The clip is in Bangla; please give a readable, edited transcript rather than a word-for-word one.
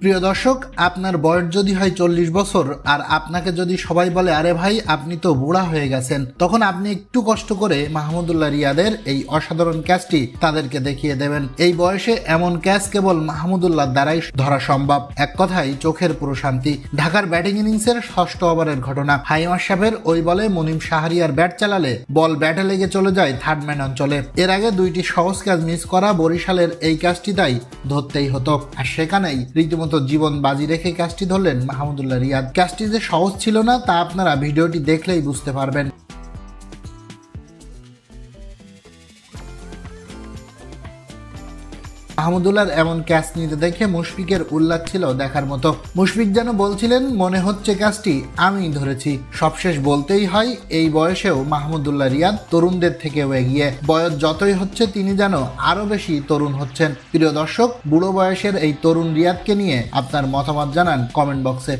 প্রিয় দর্শক, আপনার বয়স যদি হয় 40 বছর আর আপনাকে যদি সবাই বলে আরে ভাই আপনি তো বুড়া হয়ে গেছেন, তখন আপনি একটু কষ্ট করে মাহমুদুল্লাহ রিয়াদের এই অসাধারণ ক্যাচটি তাদেরকে দেখিয়ে দেবেন। এই বয়সে এমন ক্যাচ কেবল মাহমুদুল্লাহ দ্বারাই ধরা সম্ভব। এক কথায় চোখের পুরো শান্তি। ঢাকার ব্যাটিং ইনিংসের 6ষ্ঠ ওভারের ঘটনা। হাইম আশরাফের ওই বলে মুনিম শাহরিয়ার ব্যাট চালালে বল ব্যাটে লেগে চলে যায় থার্ড ম্যান অঞ্চলে। এর আগে দুইটি সহজ ক্যাচ মিস করা বরিশালের এই ক্যাচটি তাই ধরতেই হতো, আর সেখানেই রীতিমতো জীবন বাজি রেখে ক্যাচটি ধরলেন মাহমুদুল্লাহ রিয়াদ। ক্যাচটি যে সহজ ছিল না তা আপনারা ভিডিওটি দেখলেই বুঝতে পারবেন। মাহমুদুল্লাহর এমন ক্যাচ নিতে দেখে মুশফিকের উল্লাস ছিল দেখার মতো। মুশফিক যেন বলছিলেন, মনে হচ্ছে ক্যাচটি আমি ধরেছি। সবশেষ বলতেই হয়, এই বয়সেও মাহমুদুল্লাহ রিয়াদ তরুণদের থেকেও এগিয়ে। বয়স যতই হচ্ছে তিনি যেন আরো বেশি তরুণ হচ্ছেন। প্রিয় দর্শক, বুড়ো বয়সের এই তরুণ রিয়াদকে নিয়ে আপনার মতামত জানান কমেন্ট বক্সে।